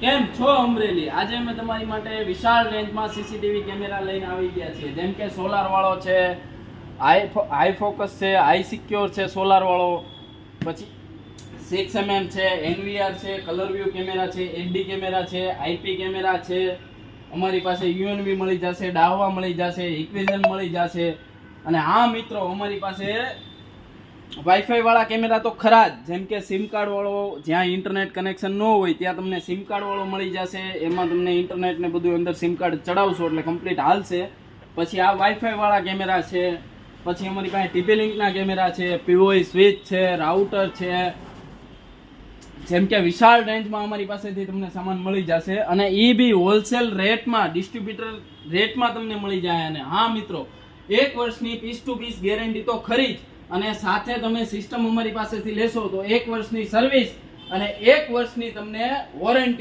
કેમ છો અમરેલી? આજે અમે તમારી માટે વિશાળ રેન્જમાં સીસીટીવી કેમેરા લઈને આવી ગયા છીએ, જેમ કે સોલાર વાળો છે, હાઈ ફોકસ છે, હાઈ સિક્યોર છે સોલાર વાળો, પછી 6mm છે, એનવીઆર છે, કલર વ્યૂ કેમેરા છે, એચડી કેમેરા છે, આઈપી કેમેરા છે, અમારી પાસે યુએનવી મળી જશે, ડાહવા મળી જશે, ઇક્વિઝન મળી જશે. અને હા મિત્રો, અમારી પાસે વાઈફાઈ વાળા કેમેરા તો ખરા જ, જેમ કે સિમ કાર્ડ વાળો, જ્યાં ઇન્ટરનેટ કનેક્શન ન હોય ત્યાં તમને સિમ કાર્ડ વાળો મળી જશે. એમાં તમને ઇન્ટરનેટ ને બધું અંદર સિમ કાર્ડ ચડાવશો એટલે કમ્પ્લીટ હાલશે. પછી આ વાઈફાઈ વાળા કેમેરા છે. પછી અમારી પાસે ટીપી લિંકના કેમેરા છે, પીઓઈ સ્વિચ છે, રાઉટર છે. જેમ કે વિશાળ રેન્જમાં અમારી પાસેથી તમને સામાન મળી જશે, અને એ બી હોલસેલ રેટમાં, ડિસ્ટ્રીબ્યુટર રેટમાં તમને મળી જાય. અને હા મિત્રો, 1 વર્ષની પીસ ટુ પીસ ગેરંટી તો ખરી જ, અને સાથે તમે સિસ્ટમ અમારી પાસેથી લેશો તો 1 વર્ષની સર્વિસ અને 1 વર્ષની તમને વોરંટી.